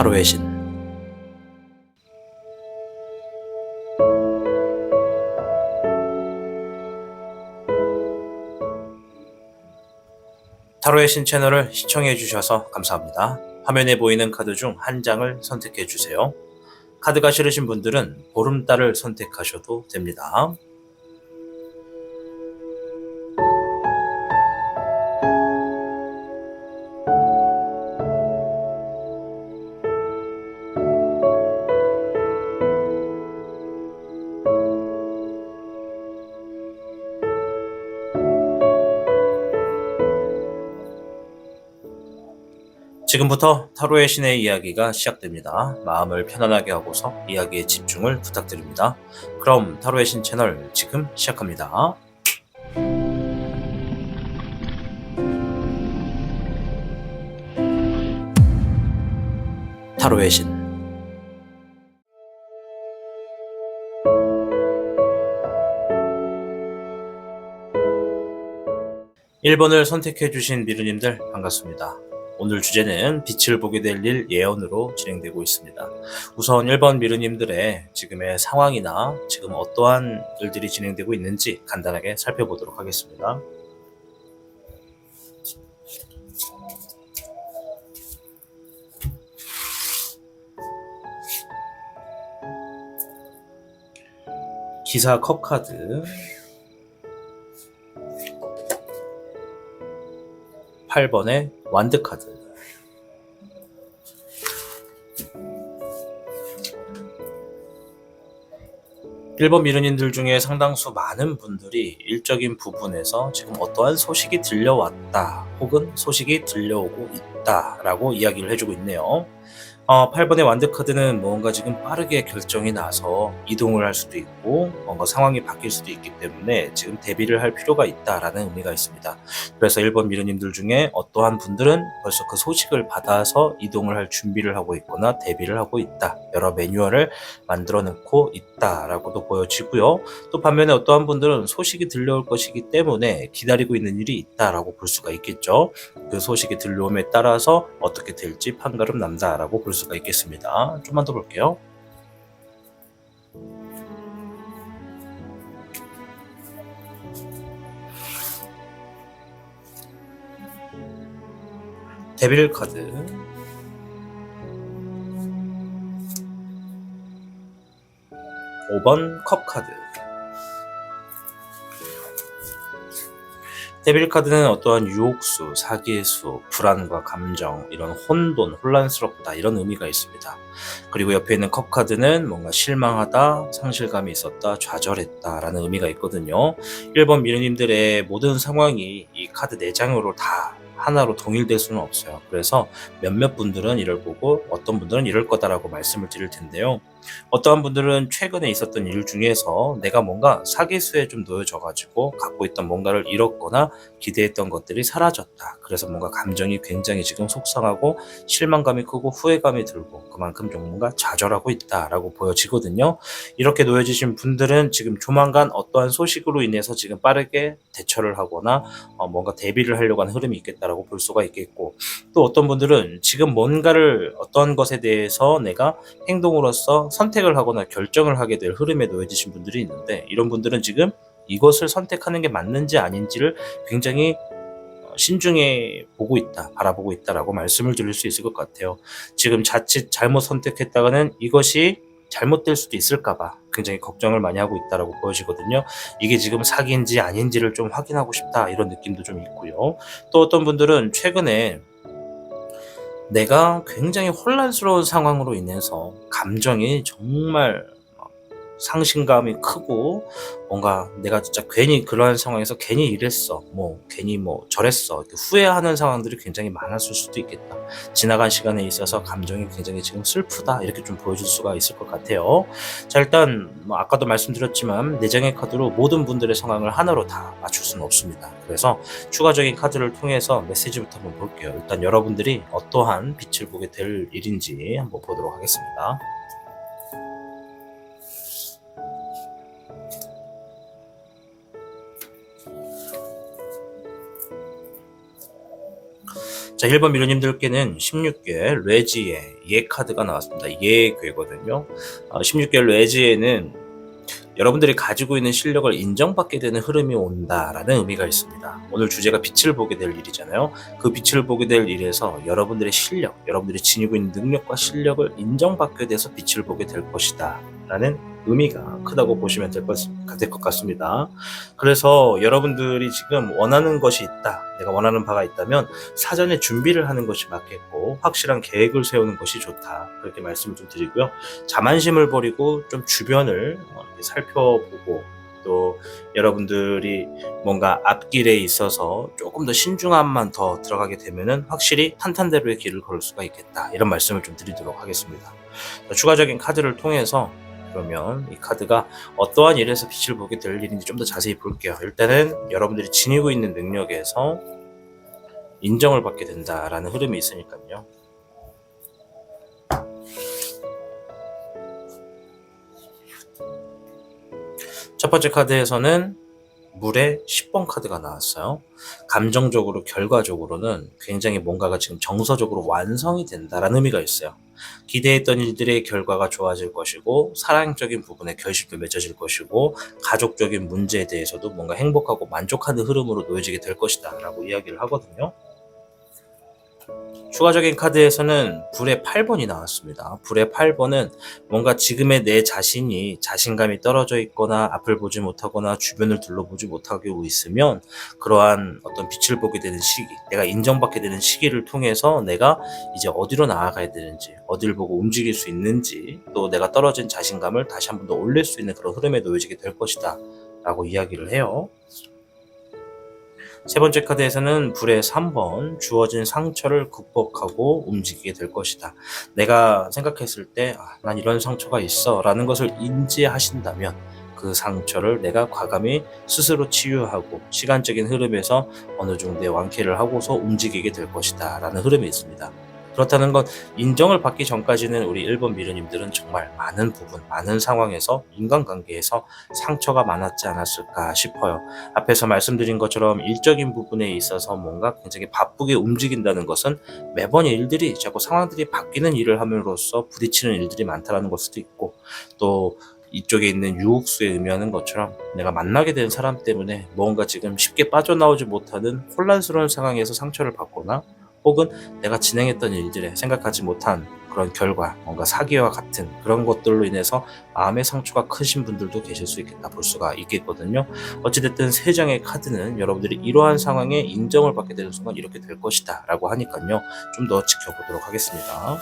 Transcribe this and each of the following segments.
타로의 신. 타로의 신 채널을 시청해 주셔서 감사합니다. 화면에 보이는 카드 중 한 장을 선택해 주세요. 카드가 싫으신 분들은 보름달을 선택하셔도 됩니다. 지금부터 타로의 신의 이야기가 시작됩니다. 마음을 편안하게 하고서 이야기에 집중을 부탁드립니다. 그럼 타로의 신 채널 지금 시작합니다. 타로의 신. 1번을 선택해주신 미르님들 반갑습니다. 오늘 주제는 빛을 보게 될 일 예언으로 진행되고 있습니다. 우선 1번 미르님들의 지금의 상황이나 지금 어떠한 일들이 진행되고 있는지 간단하게 살펴보도록 하겠습니다. 기사 컵 카드, 8번의 완드 카드, 1번 미르님들 중에 상당수 많은 분들이 일적인 부분에서 지금 어떠한 소식이 들려왔다 혹은 소식이 들려오고 있다 라고 이야기를 해주고 있네요. 8번의 완드 카드는 뭔가 지금 빠르게 결정이 나서 이동을 할 수도 있고 뭔가 상황이 바뀔 수도 있기 때문에 지금 대비를 할 필요가 있다라는 의미가 있습니다. 그래서 1번 미르님들 중에 어떠한 분들은 벌써 그 소식을 받아서 이동을 할 준비를 하고 있거나 대비를 하고 있다. 여러 매뉴얼을 만들어 놓고 있다라고도 보여지고요. 또 반면에 어떠한 분들은 소식이 들려올 것이기 때문에 기다리고 있는 일이 있다라고 볼 수가 있겠죠. 그 소식이 들려옴에 따라서 어떻게 될지 판가름 난다라고 볼 수가 있겠습니다. 좀만 더 볼게요. 데빌 카드, 5번 컵 카드. 데빌 카드는 어떠한 유혹수, 사기수, 불안과 감정, 이런 혼돈, 혼란스럽다 이런 의미가 있습니다. 그리고 옆에 있는 컵 카드는 뭔가 실망하다, 상실감이 있었다, 좌절했다 라는 의미가 있거든요. 1번 미르님들의 모든 상황이 이 카드 4장으로 다 하나로 동일될 수는 없어요. 그래서 몇몇 분들은 이럴 거고 어떤 분들은 이럴 거다라고 말씀을 드릴 텐데요. 어떠한 분들은 최근에 있었던 일 중에서 내가 뭔가 사기수에 좀 놓여져가지고 갖고 있던 뭔가를 잃었거나 기대했던 것들이 사라졌다. 그래서 뭔가 감정이 굉장히 지금 속상하고 실망감이 크고 후회감이 들고 그만큼 좀 뭔가 좌절하고 있다라고 보여지거든요. 이렇게 놓여지신 분들은 지금 조만간 어떠한 소식으로 인해서 지금 빠르게 대처를 하거나 뭔가 대비를 하려고 하는 흐름이 있겠다라고 볼 수가 있겠고, 또 어떤 분들은 지금 뭔가를 어떤 것에 대해서 내가 행동으로서 선택을 하거나 결정을 하게 될 흐름에 놓여지신 분들이 있는데, 이런 분들은 지금 이것을 선택하는 게 맞는지 아닌지를 굉장히 신중해 보고 있다, 바라보고 있다라고 말씀을 드릴 수 있을 것 같아요. 지금 자칫 잘못 선택했다가는 이것이 잘못될 수도 있을까봐 굉장히 걱정을 많이 하고 있다라고 보여지거든요. 이게 지금 사기인지 아닌지를 좀 확인하고 싶다 이런 느낌도 좀 있고요. 또 어떤 분들은 최근에 내가 굉장히 혼란스러운 상황으로 인해서 감정이 정말 상심감이 크고 뭔가 내가 진짜 괜히 그러한 상황에서 괜히 이랬어, 괜히 저랬어 이렇게 후회하는 상황들이 굉장히 많았을 수도 있겠다. 지나간 시간에 있어서 감정이 굉장히 지금 슬프다 이렇게 좀 보여줄 수가 있을 것 같아요. 자, 일단 아까도 말씀드렸지만 4장의 카드로 모든 분들의 상황을 하나로 다 맞출 수는 없습니다. 그래서 추가적인 카드를 통해서 메시지부터 한번 볼게요. 일단 여러분들이 어떠한 빛을 보게 될 일인지 한번 보도록 하겠습니다. 자, 1번 미루님들께는 16개 레지의 예 카드가 나왔습니다. 예 괴거든요. 16개 레지에는 여러분들이 가지고 있는 실력을 인정받게 되는 흐름이 온다라는 의미가 있습니다. 오늘 주제가 빛을 보게 될 일이잖아요. 그 빛을 보게 될 일에서 여러분들의 실력, 여러분들이 지니고 있는 능력과 실력을 인정받게 돼서 빛을 보게 될 것이다 라는 의미가 크다고 보시면 될 것 같습니다. 그래서 여러분들이 지금 원하는 것이 있다, 내가 원하는 바가 있다면 사전에 준비를 하는 것이 맞겠고 확실한 계획을 세우는 것이 좋다, 그렇게 말씀을 좀 드리고요. 자만심을 버리고 좀 주변을 살펴보고, 또 여러분들이 뭔가 앞길에 있어서 조금 더 신중함만 더 들어가게 되면은 확실히 탄탄대로의 길을 걸을 수가 있겠다, 이런 말씀을 좀 드리도록 하겠습니다. 추가적인 카드를 통해서 그러면 이 카드가 어떠한 일에서 빛을 보게 될 일인지 좀 더 자세히 볼게요. 일단은 여러분들이 지니고 있는 능력에서 인정을 받게 된다라는 흐름이 있으니까요. 첫 번째 카드에서는 물의 10번 카드가 나왔어요. 감정적으로, 결과적으로는 굉장히 뭔가가 지금 정서적으로 완성이 된다라는 의미가 있어요. 기대했던 일들의 결과가 좋아질 것이고, 사랑적인 부분에 결실도 맺어질 것이고, 가족적인 문제에 대해서도 뭔가 행복하고 만족하는 흐름으로 놓여지게 될 것이다 라고 이야기를 하거든요. 추가적인 카드에서는 불의 8번이 나왔습니다. 불의 8번은 뭔가 지금의 내 자신이 자신감이 떨어져 있거나 앞을 보지 못하거나 주변을 둘러보지 못하고 있으면 그러한 어떤 빛을 보게 되는 시기, 내가 인정받게 되는 시기를 통해서 내가 이제 어디로 나아가야 되는지, 어디를 보고 움직일 수 있는지, 또 내가 떨어진 자신감을 다시 한 번 더 올릴 수 있는 그런 흐름에 놓여지게 될 것이다 라고 이야기를 해요. 세 번째 카드에서는 불의 3번, 주어진 상처를 극복하고 움직이게 될 것이다. 내가 생각했을 때 난 이런 상처가 있어 라는 것을 인지하신다면 그 상처를 내가 과감히 스스로 치유하고 시간적인 흐름에서 어느 정도의 완쾌를 하고서 움직이게 될 것이다 라는 흐름이 있습니다. 그렇다는 건 인정을 받기 전까지는 우리 1번 미르님들은 정말 많은 부분, 많은 상황에서, 인간관계에서 상처가 많았지 않았을까 싶어요. 앞에서 말씀드린 것처럼 일적인 부분에 있어서 뭔가 굉장히 바쁘게 움직인다는 것은 매번 일들이, 자꾸 상황들이 바뀌는 일을 함으로써 부딪히는 일들이 많다는 걸 수도 있고, 또 이쪽에 있는 유혹수에 의미하는 것처럼 내가 만나게 된 사람 때문에 뭔가 지금 쉽게 빠져나오지 못하는 혼란스러운 상황에서 상처를 받거나, 혹은 내가 진행했던 일들에 생각하지 못한 그런 결과, 뭔가 사기와 같은 그런 것들로 인해서 마음의 상처가 크신 분들도 계실 수 있겠다 볼 수가 있겠거든요. 어찌됐든 세 장의 카드는 여러분들이 이러한 상황에 인정을 받게 되는 순간 이렇게 될 것이다 라고 하니까요, 좀 더 지켜보도록 하겠습니다.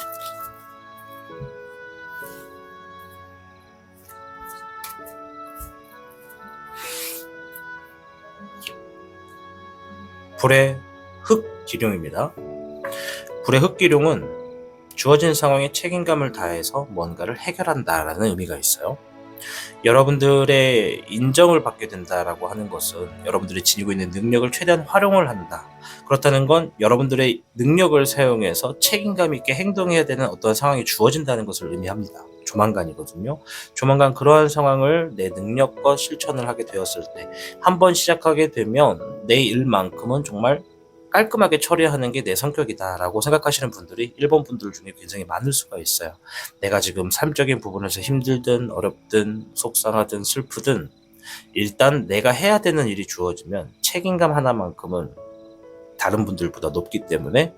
불의 흑기룡입니다. 불의 흑기룡은 주어진 상황에 책임감을 다해서 뭔가를 해결한다라는 의미가 있어요. 여러분들의 인정을 받게 된다라고 하는 것은 여러분들이 지니고 있는 능력을 최대한 활용을 한다. 그렇다는 건 여러분들의 능력을 사용해서 책임감 있게 행동해야 되는 어떤 상황이 주어진다는 것을 의미합니다. 조만간이거든요. 조만간 그러한 상황을 내 능력과 실천을 하게 되었을 때, 한번 시작하게 되면 내 일만큼은 정말 깔끔하게 처리하는 게 내 성격이다 라고 생각하시는 분들이 1번 분들 중에 굉장히 많을 수가 있어요. 내가 지금 삶적인 부분에서 힘들든 어렵든 속상하든 슬프든 일단 내가 해야 되는 일이 주어지면 책임감 하나만큼은 다른 분들보다 높기 때문에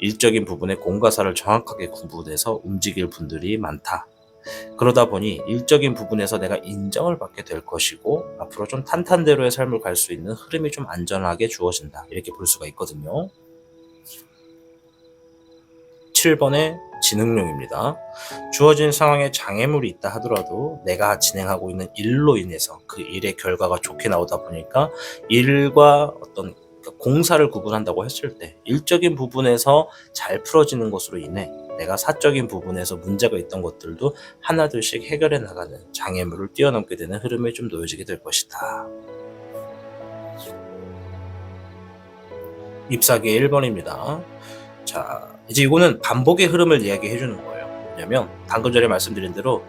일적인 부분에 공과 사를 정확하게 구분해서 움직일 분들이 많다. 그러다 보니 일적인 부분에서 내가 인정을 받게 될 것이고, 앞으로 좀 탄탄대로의 삶을 갈 수 있는 흐름이 좀 안전하게 주어진다, 이렇게 볼 수가 있거든요. 7번의 지능룡입니다. 주어진 상황에 장애물이 있다 하더라도 내가 진행하고 있는 일로 인해서 그 일의 결과가 좋게 나오다 보니까, 일과 어떤 공사를 구분한다고 했을 때 일적인 부분에서 잘 풀어지는 것으로 인해 내가 사적인 부분에서 문제가 있던 것들도 하나둘씩 해결해 나가는, 장애물을 뛰어넘게 되는 흐름에 좀 놓여지게 될 것이다. 잎사귀의 1번입니다. 자, 이제 이거는 반복의 흐름을 이야기해 주는 거예요. 뭐냐면 방금 전에 말씀드린 대로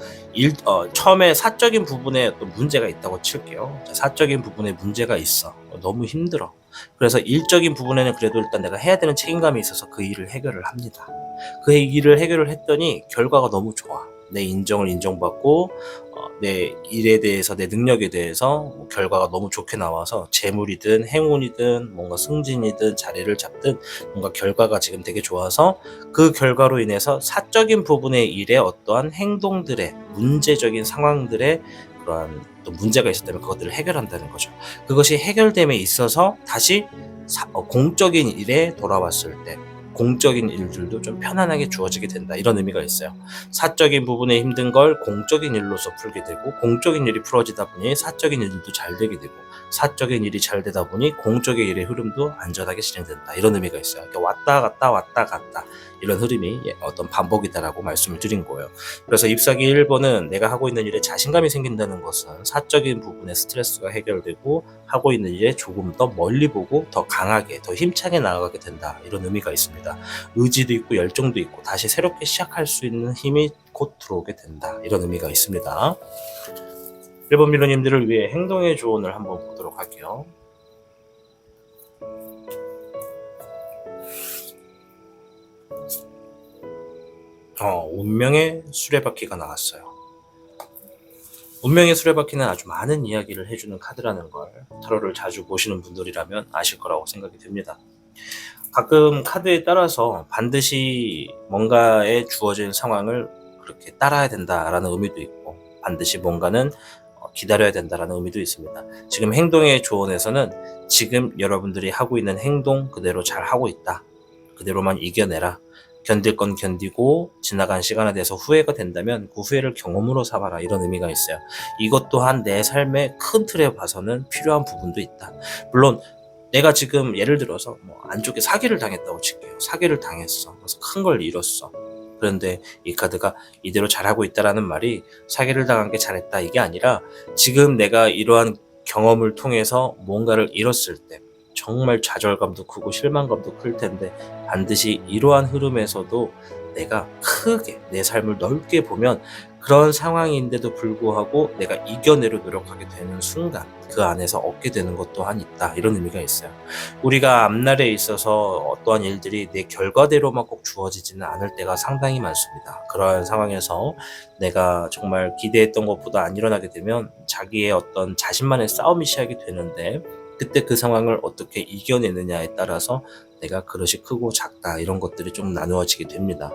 처음에 사적인 부분에 어떤 문제가 있다고 칠게요. 자, 사적인 부분에 문제가 있어. 너무 힘들어. 그래서 일적인 부분에는 그래도 일단 내가 해야 되는 책임감이 있어서 그 일을 해결을 합니다. 그 일을 해결을 했더니 결과가 너무 좋아. 내 인정을 인정받고 내 일에 대해서 내 능력에 대해서 뭐 결과가 너무 좋게 나와서 재물이든 행운이든 뭔가 승진이든 자리를 잡든 뭔가 결과가 지금 되게 좋아서 그 결과로 인해서 사적인 부분의 일에 어떠한 행동들의 문제적인 상황들의 그러한 또 문제가 있었다면 그것들을 해결한다는 거죠. 그것이 해결됨에 있어서 다시 공적인 일에 돌아왔을 때 공적인 일들도 좀 편안하게 주어지게 된다, 이런 의미가 있어요. 사적인 부분에 힘든 걸 공적인 일로서 풀게 되고, 공적인 일이 풀어지다 보니 사적인 일들도 잘 되게 되고, 사적인 일이 잘 되다 보니 공적인 일의 흐름도 안전하게 진행된다, 이런 의미가 있어요. 그러니까 왔다 갔다 왔다 갔다 이런 흐름이 어떤 반복이다라고 말씀을 드린 거예요. 그래서 잎사귀 1번은 내가 하고 있는 일에 자신감이 생긴다는 것은 사적인 부분의 스트레스가 해결되고 하고 있는 일에 조금 더 멀리 보고 더 강하게 더 힘차게 나아가게 된다, 이런 의미가 있습니다. 의지도 있고 열정도 있고 다시 새롭게 시작할 수 있는 힘이 곧 들어오게 된다, 이런 의미가 있습니다. 1번 미러님들을 위해 행동의 조언을 한번 보도록 할게요. 운명의 수레바퀴가 나왔어요. 운명의 수레바퀴는 아주 많은 이야기를 해주는 카드라는 걸 타로를 자주 보시는 분들이라면 아실 거라고 생각이 듭니다. 가끔 카드에 따라서 반드시 뭔가에 주어진 상황을 그렇게 따라야 된다라는 의미도 있고, 반드시 뭔가는 기다려야 된다라는 의미도 있습니다. 지금 행동의 조언에서는 지금 여러분들이 하고 있는 행동 그대로 잘 하고 있다, 그대로만 이겨내라, 견딜 건 견디고 지나간 시간에 대해서 후회가 된다면 그 후회를 경험으로 삼아라, 이런 의미가 있어요. 이것 또한 내 삶의 큰 틀에 봐서는 필요한 부분도 있다. 물론 내가 지금 예를 들어서 안쪽에 사기를 당했다고 칠게요. 사기를 당했어. 그래서 큰 걸 잃었어. 그런데 이 카드가 이대로 잘하고 있다라는 말이 사기를 당한 게 잘했다 이게 아니라, 지금 내가 이러한 경험을 통해서 뭔가를 잃었을 때 정말 좌절감도 크고 실망감도 클 텐데, 반드시 이러한 흐름에서도 내가 크게 내 삶을 넓게 보면 그런 상황인데도 불구하고 내가 이겨내려 노력하게 되는 순간 그 안에서 얻게 되는 것 또한 있다, 이런 의미가 있어요. 우리가 앞날에 있어서 어떠한 일들이 내 결과대로만 꼭 주어지지는 않을 때가 상당히 많습니다. 그러한 상황에서 내가 정말 기대했던 것보다 안 일어나게 되면 자기의 어떤 자신만의 싸움이 시작이 되는데, 그때 그 상황을 어떻게 이겨내느냐에 따라서 내가 그릇이 크고 작다, 이런 것들이 좀 나누어지게 됩니다.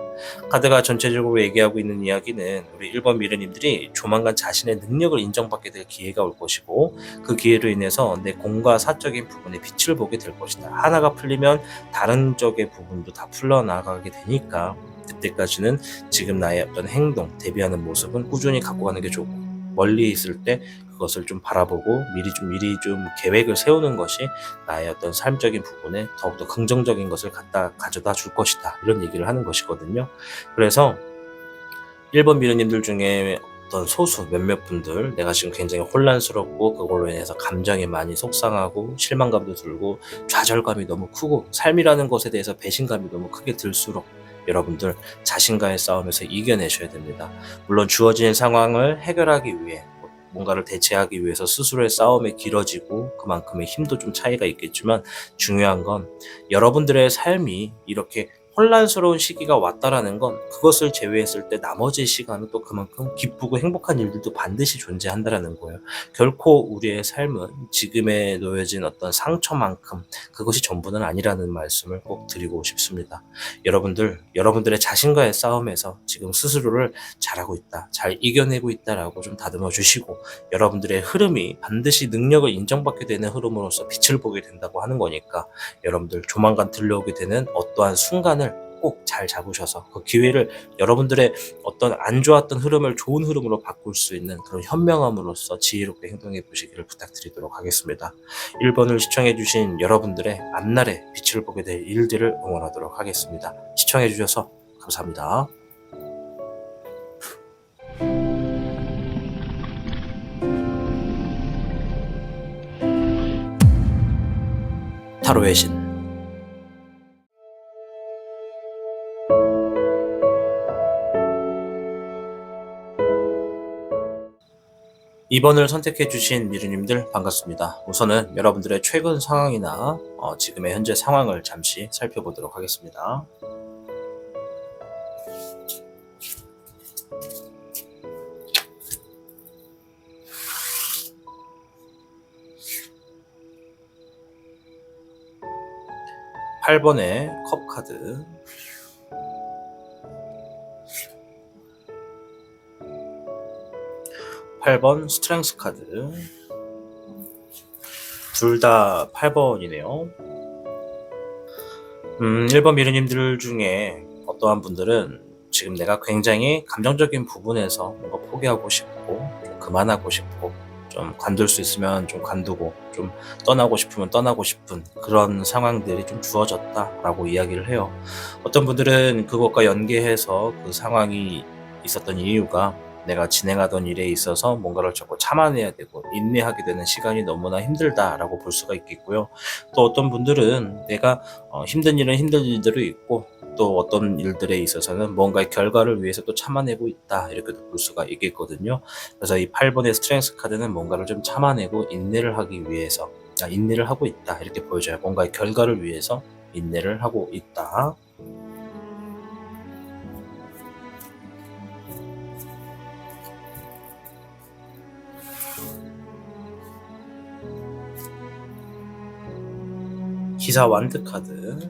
카드가 전체적으로 얘기하고 있는 이야기는 우리 1번 미르님들이 조만간 자신의 능력을 인정받게 될 기회가 올 것이고, 그 기회로 인해서 내 공과 사적인 부분에 빛을 보게 될 것이다. 하나가 풀리면 다른 쪽의 부분도 다 풀려나가게 되니까 그때까지는 지금 나의 어떤 행동, 대비하는 모습은 꾸준히 갖고 가는 게 좋고, 멀리 있을 때 그것을 좀 바라보고 미리 좀 계획을 세우는 것이 나의 어떤 삶적인 부분에 더욱더 긍정적인 것을 가져다 줄 것이다, 이런 얘기를 하는 것이거든요. 그래서 1번 미르님들 중에 어떤 소수 몇몇 분들, 내가 지금 굉장히 혼란스럽고 그걸로 인해서 감정이 많이 속상하고 실망감도 들고 좌절감이 너무 크고 삶이라는 것에 대해서 배신감이 너무 크게 들수록 여러분들 자신과의 싸움에서 이겨내셔야 됩니다. 물론 주어진 상황을 해결하기 위해 뭔가를 대체하기 위해서 스스로의 싸움이 길어지고 그만큼의 힘도 좀 차이가 있겠지만, 중요한 건 여러분들의 삶이 이렇게 혼란스러운 시기가 왔다라는 건 그것을 제외했을 때 나머지 시간은 또 그만큼 기쁘고 행복한 일들도 반드시 존재한다라는 거예요. 결코 우리의 삶은 지금에 놓여진 어떤 상처만큼 그것이 전부는 아니라는 말씀을 꼭 드리고 싶습니다. 여러분들의 자신과의 싸움에서 지금 스스로를 잘하고 있다, 잘 이겨내고 있다라고 좀 다듬어 주시고, 여러분들의 흐름이 반드시 능력을 인정받게 되는 흐름으로서 빛을 보게 된다고 하는 거니까, 여러분들 조만간 들려오게 되는 어떠한 순간을 꼭 잘 잡으셔서 그 기회를 여러분들의 어떤 안 좋았던 흐름을 좋은 흐름으로 바꿀 수 있는 그런 현명함으로써 지혜롭게 행동해 보시기를 부탁드리도록 하겠습니다. 1번을 시청해 주신 여러분들의 앞날에 빛을 보게 될 일들을 응원하도록 하겠습니다. 시청해 주셔서 감사합니다. 타로의 신 2번을 선택해 주신 미르님들 반갑습니다. 우선은 여러분들의 최근 상황이나 지금의 현재 상황을 잠시 살펴보도록 하겠습니다. 8번의 컵 카드, 8번 스트렝스 카드. 둘 다 8번이네요. 1번 미르님들 중에 어떠한 분들은 지금 내가 굉장히 감정적인 부분에서 뭔가 포기하고 싶고 좀 그만하고 싶고 좀 관둘 수 있으면 좀 관두고 좀 떠나고 싶으면 떠나고 싶은 그런 상황들이 좀 주어졌다라고 이야기를 해요. 어떤 분들은 그것과 연계해서 그 상황이 있었던 이유가 내가 진행하던 일에 있어서 뭔가를 자꾸 참아내야 되고 인내하게 되는 시간이 너무나 힘들다라고 볼 수가 있겠고요. 또 어떤 분들은 내가 힘든 일은 힘든 일대로 있고 또 어떤 일들에 있어서는 뭔가의 결과를 위해서 또 참아내고 있다, 이렇게도 볼 수가 있겠거든요. 그래서 이 8번의 스트렝스 카드는 뭔가를 좀 참아내고 인내를 하기 위해서 인내를 하고 있다, 이렇게 보여져요. 뭔가의 결과를 위해서 인내를 하고 있다. 기사 완드 카드.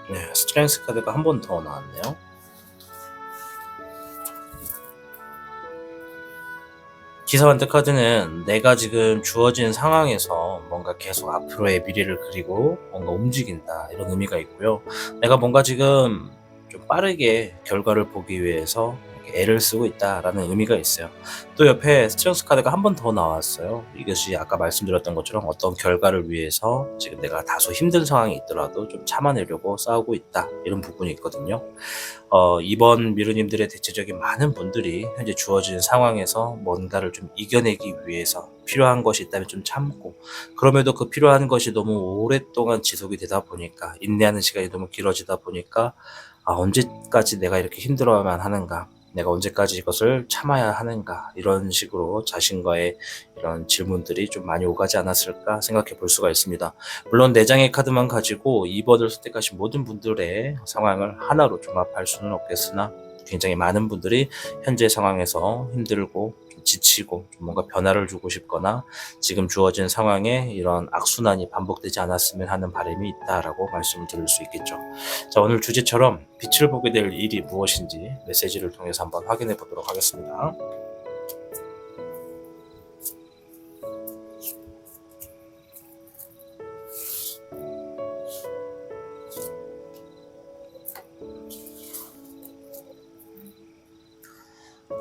네, 스트렝스 카드가 한 번 더 나왔네요. 기사 완드 카드는 내가 지금 주어진 상황에서 뭔가 계속 앞으로의 미래를 그리고 뭔가 움직인다, 이런 의미가 있고요. 내가 뭔가 지금 좀 빠르게 결과를 보기 위해서 이렇게 애를 쓰고 있다라는 의미가 있어요. 또 옆에 스트렝스 카드가 한 번 더 나왔어요. 이것이 아까 말씀드렸던 것처럼 어떤 결과를 위해서 지금 내가 다소 힘든 상황이 있더라도 좀 참아내려고 싸우고 있다, 이런 부분이 있거든요. 이번 미르님들의 대체적인 많은 분들이 현재 주어진 상황에서 뭔가를 좀 이겨내기 위해서 필요한 것이 있다면 좀 참고, 그럼에도 그 필요한 것이 너무 오랫동안 지속이 되다 보니까, 인내하는 시간이 너무 길어지다 보니까 언제까지 내가 이렇게 힘들어야만 하는가, 내가 언제까지 이것을 참아야 하는가, 이런 식으로 자신과의 이런 질문들이 좀 많이 오가지 않았을까 생각해 볼 수가 있습니다. 물론 4장의 카드만 가지고 2번을 선택하신 모든 분들의 상황을 하나로 종합할 수는 없겠으나, 굉장히 많은 분들이 현재 상황에서 힘들고 좀 지치고 좀 뭔가 변화를 주고 싶거나 지금 주어진 상황에 이런 악순환이 반복되지 않았으면 하는 바람이 있다라고 말씀을 드릴 수 있겠죠. 자, 오늘 주제처럼 빛을 보게 될 일이 무엇인지 메시지를 통해서 한번 확인해 보도록 하겠습니다.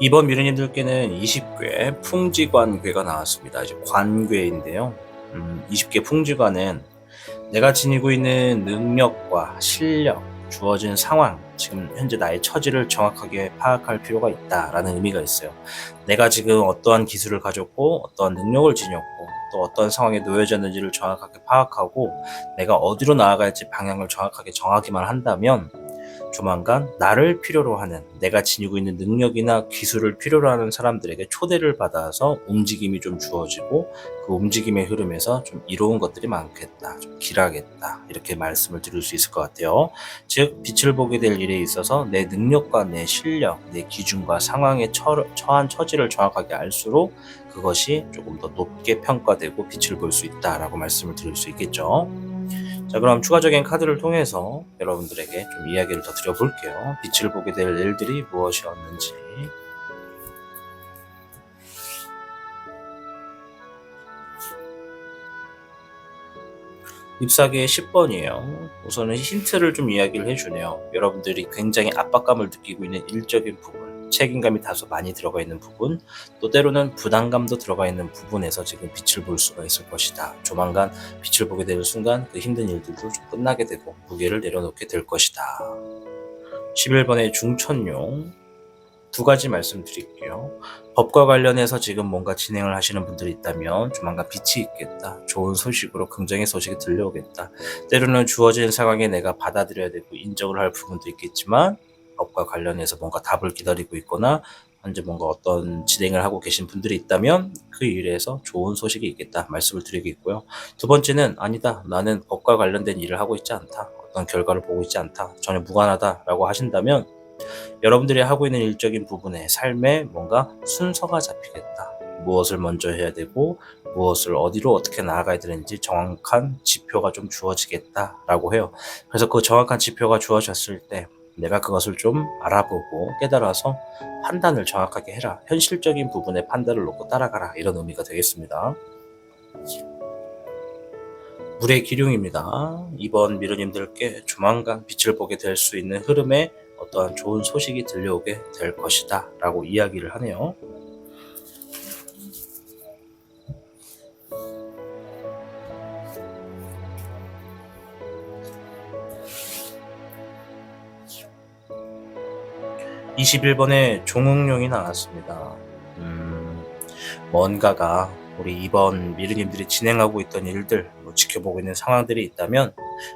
이번 미르님들께는 20궤 풍지관궤가 나왔습니다. 이제 관궤인데요. 20개 풍지관은 내가 지니고 있는 능력과 실력, 주어진 상황, 지금 현재 나의 처지를 정확하게 파악할 필요가 있다라는 의미가 있어요. 내가 지금 어떠한 기술을 가졌고 어떠한 능력을 지녔고 또 어떤 상황에 놓여졌는지를 정확하게 파악하고 내가 어디로 나아갈지 방향을 정확하게 정하기만 한다면 조만간 나를 필요로 하는, 내가 지니고 있는 능력이나 기술을 필요로 하는 사람들에게 초대를 받아서 움직임이 좀 주어지고 그 움직임의 흐름에서 좀 이로운 것들이 많겠다, 좀 길하겠다, 이렇게 말씀을 드릴 수 있을 것 같아요. 즉 빛을 보게 될 일에 있어서 내 능력과 내 실력, 내 기준과 상황에 처한 처지를 정확하게 알수록 그것이 조금 더 높게 평가되고 빛을 볼 수 있다라고 말씀을 드릴 수 있겠죠. 자, 그럼 추가적인 카드를 통해서 여러분들에게 좀 이야기를 더 드려볼게요. 빛을 보게 될 일들이 무엇이었는지. 잎사귀의 10번이에요. 우선은 힌트를 좀 이야기를 해주네요. 여러분들이 굉장히 압박감을 느끼고 있는 일적인 부분, 책임감이 다소 많이 들어가 있는 부분, 또 때로는 부담감도 들어가 있는 부분에서 지금 빛을 볼 수가 있을 것이다. 조만간 빛을 보게 되는 순간 그 힘든 일들도 좀 끝나게 되고 무게를 내려놓게 될 것이다. 11번의 중천용. 2가지 말씀드릴게요. 법과 관련해서 지금 뭔가 진행을 하시는 분들이 있다면 조만간 빛이 있겠다. 좋은 소식으로 긍정의 소식이 들려오겠다. 때로는 주어진 상황에 내가 받아들여야 되고 인정을 할 부분도 있겠지만 법과 관련해서 뭔가 답을 기다리고 있거나 현재 뭔가 어떤 진행을 하고 계신 분들이 있다면 그 일에서 좋은 소식이 있겠다 말씀을 드리겠고요. 두 번째는 아니다. 나는 법과 관련된 일을 하고 있지 않다. 어떤 결과를 보고 있지 않다. 전혀 무관하다라고 하신다면 여러분들이 하고 있는 일적인 부분에 삶에 뭔가 순서가 잡히겠다. 무엇을 먼저 해야 되고 무엇을 어디로 어떻게 나아가야 되는지 정확한 지표가 좀 주어지겠다라고 해요. 그래서 그 정확한 지표가 주어졌을 때 내가 그것을 좀 알아보고 깨달아서 판단을 정확하게 해라. 현실적인 부분에 판단을 놓고 따라가라. 이런 의미가 되겠습니다. 물의 기륭입니다. 이번 미르님들께 조만간 빛을 보게 될 수 있는 흐름에 어떠한 좋은 소식이 들려오게 될 것이다 라고 이야기를 하네요. (21번에) 종응룡이 나왔습니다. 뭔가가 우리 이번 미르님들이 진행하고 있던 일들, 지켜보고 있는 상황들이 있다면,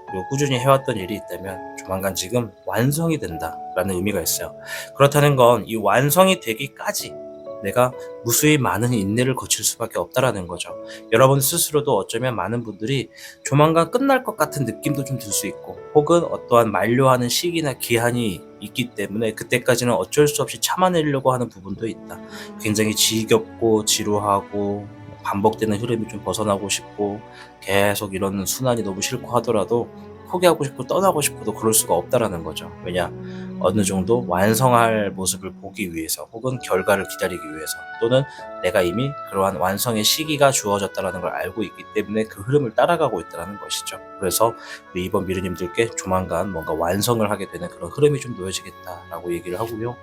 그리고 꾸준히 해왔던 일이 있다면 조만간 지금 완성이 된다라는 의미가 있어요. 그렇다는 건 이 완성이 되기까지 내가 무수히 많은 인내를 거칠 수밖에 없다라는 거죠. 여러분 스스로도 어쩌면 많은 분들이 조만간 끝날 것 같은 느낌도 좀 들 수 있고, 혹은 어떠한 만료하는 시기나 기한이 있기 때문에 그때까지는 어쩔 수 없이 참아내려고 하는 부분도 있다. 굉장히 지겹고 지루하고 반복되는 흐름이 좀 벗어나고 싶고 계속 이런 순환이 너무 싫고 하더라도 포기하고 싶고 떠나고 싶어도 그럴 수가 없다라는 거죠. 왜냐? 어느 정도 완성할 모습을 보기 위해서, 혹은 결과를 기다리기 위해서, 또는 내가 이미 그러한 완성의 시기가 주어졌다는 걸 알고 있기 때문에 그 흐름을 따라가고 있다는 것이죠. 그래서 우리 이번 미르님들께 조만간 뭔가 완성을 하게 되는 그런 흐름이 좀 놓여지겠다라고 얘기를 하고요.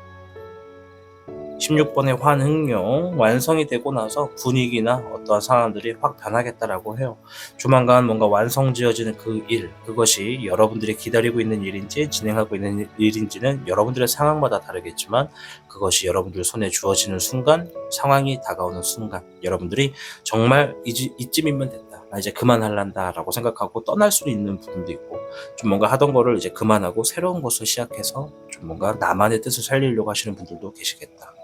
16번의 환흥룡, 완성이 되고 나서 분위기나 어떠한 상황들이 확 변하겠다라고 해요. 조만간 뭔가 완성 지어지는 그 일, 그것이 여러분들이 기다리고 있는 일인지 진행하고 있는 일인지는 여러분들의 상황마다 다르겠지만, 그것이 여러분들 손에 주어지는 순간, 상황이 다가오는 순간 여러분들이 정말 이쯤이면 됐다, 나 이제 그만할란다 라고 생각하고 떠날 수 있는 부분도 있고, 좀 뭔가 하던 거를 이제 그만하고 새로운 것을 시작해서 좀 뭔가 나만의 뜻을 살리려고 하시는 분들도 계시겠다.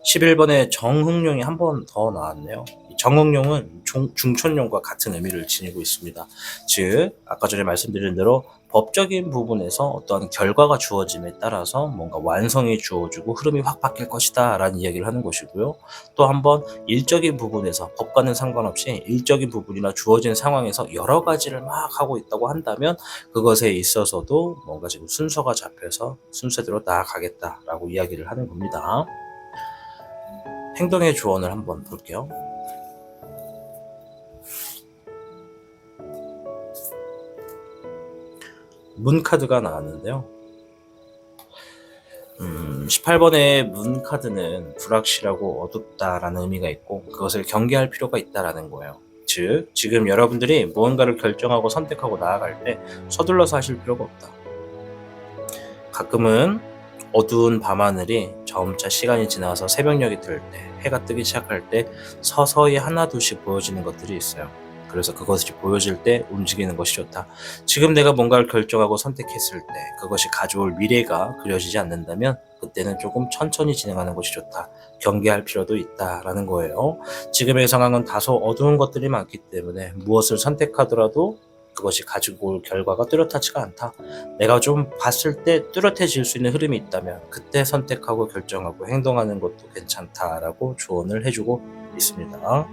11번에 정흥룡이 한 번 더 나왔네요. 정흥룡은 중천룡과 같은 의미를 지니고 있습니다. 즉 아까 전에 말씀드린 대로 법적인 부분에서 어떠한 결과가 주어짐에 따라서 뭔가 완성이 주어지고 흐름이 확 바뀔 것이다 라는 이야기를 하는 것이고요. 또 한 번 일적인 부분에서 법과는 상관없이 일적인 부분이나 주어진 상황에서 여러 가지를 막 하고 있다고 한다면 그것에 있어서도 뭔가 지금 순서가 잡혀서 순서대로 나아가겠다라고 이야기를 하는 겁니다. 행동의 조언을 한번 볼게요. 문 카드가 나왔는데요. 18번의 문 카드는 불확실하고 어둡다라는 의미가 있고, 그것을 경계할 필요가 있다라는 거예요. 즉 지금 여러분들이 무언가를 결정하고 선택하고 나아갈 때 서둘러서 하실 필요가 없다. 가끔은 어두운 밤하늘이 점차 시간이 지나서 새벽녘이 들 때, 해가 뜨기 시작할 때 서서히 하나둘씩 보여지는 것들이 있어요. 그래서 그것이 보여질 때 움직이는 것이 좋다. 지금 내가 뭔가를 결정하고 선택했을 때 그것이 가져올 미래가 그려지지 않는다면 그때는 조금 천천히 진행하는 것이 좋다. 경계할 필요도 있다라는 거예요. 지금의 상황은 다소 어두운 것들이 많기 때문에 무엇을 선택하더라도 그것이 가지고 올 결과가 뚜렷하지가 않다. 내가 좀 봤을 때 뚜렷해질 수 있는 흐름이 있다면 그때 선택하고 결정하고 행동하는 것도 괜찮다라고 조언을 해주고 있습니다.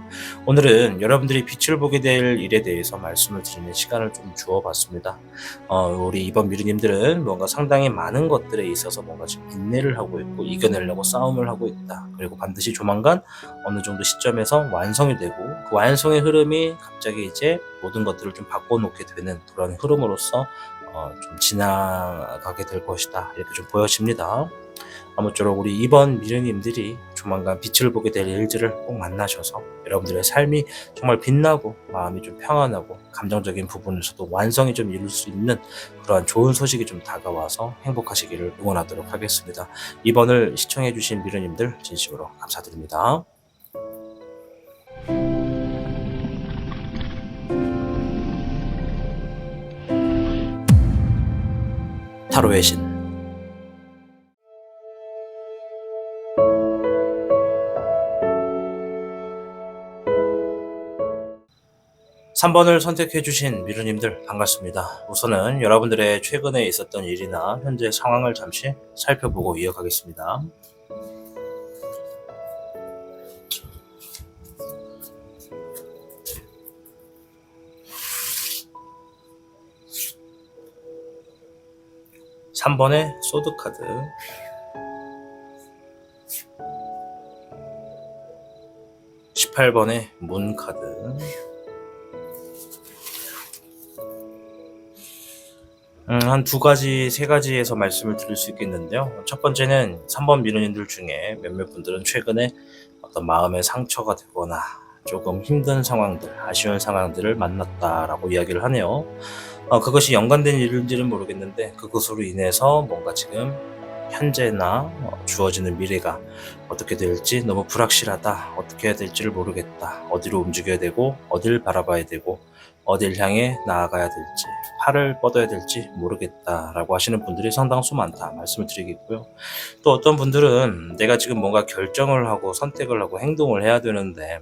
오늘은 여러분들이 빛을 보게 될 일에 대해서 말씀을 드리는 시간을 좀 주어봤습니다. 우리 이번 미르님들은 뭔가 상당히 많은 것들에 있어서 뭔가 지금 인내를 하고 있고 이겨내려고 싸움을 하고 있다. 그리고 반드시 조만간 어느 정도 시점에서 완성이 되고 그 완성의 흐름이 갑자기 이제 모든 것들을 좀 바꿔놓게 되는 그런 흐름으로서 좀 지나가게 될 것이다. 이렇게 좀 보여집니다. 아무쪼록 우리 이번 미르님들이 조만간 빛을 보게 될 일들을 꼭 만나셔서 여러분들의 삶이 정말 빛나고 마음이 좀 평안하고 감정적인 부분에서도 완성이 좀 이룰 수 있는 그러한 좋은 소식이 좀 다가와서 행복하시기를 응원하도록 하겠습니다. 이번을 시청해주신 미르님들 진심으로 감사드립니다. 타로의 신. 3번을 선택해주신 미르님들 반갑습니다. 우선은 여러분들의 최근에 있었던 일이나 현재 상황을 잠시 살펴보고 이어가겠습니다. (3번의) 소드카드, 18번의 문카드, 한 두 가지, 세 가지에서 말씀을 드릴 수 있겠는데요. 첫 번째는 3번 미르님들 중에 몇몇 분들은 최근에 어떤 마음의 상처가 되거나 조금 힘든 상황들, 아쉬운 상황들을 만났다라고 이야기를 하네요. 그것이 연관된 일인지는 모르겠는데 그것으로 인해서 뭔가 지금 현재나 주어지는 미래가 어떻게 될지 너무 불확실하다, 어떻게 해야 될지를 모르겠다, 어디로 움직여야 되고 어딜 바라봐야 되고 어딜 향해 나아가야 될지, 팔을 뻗어야 될지 모르겠다라고 하시는 분들이 상당수 많다 말씀을 드리겠고요. 또 어떤 분들은 내가 지금 뭔가 결정을 하고 선택을 하고 행동을 해야 되는데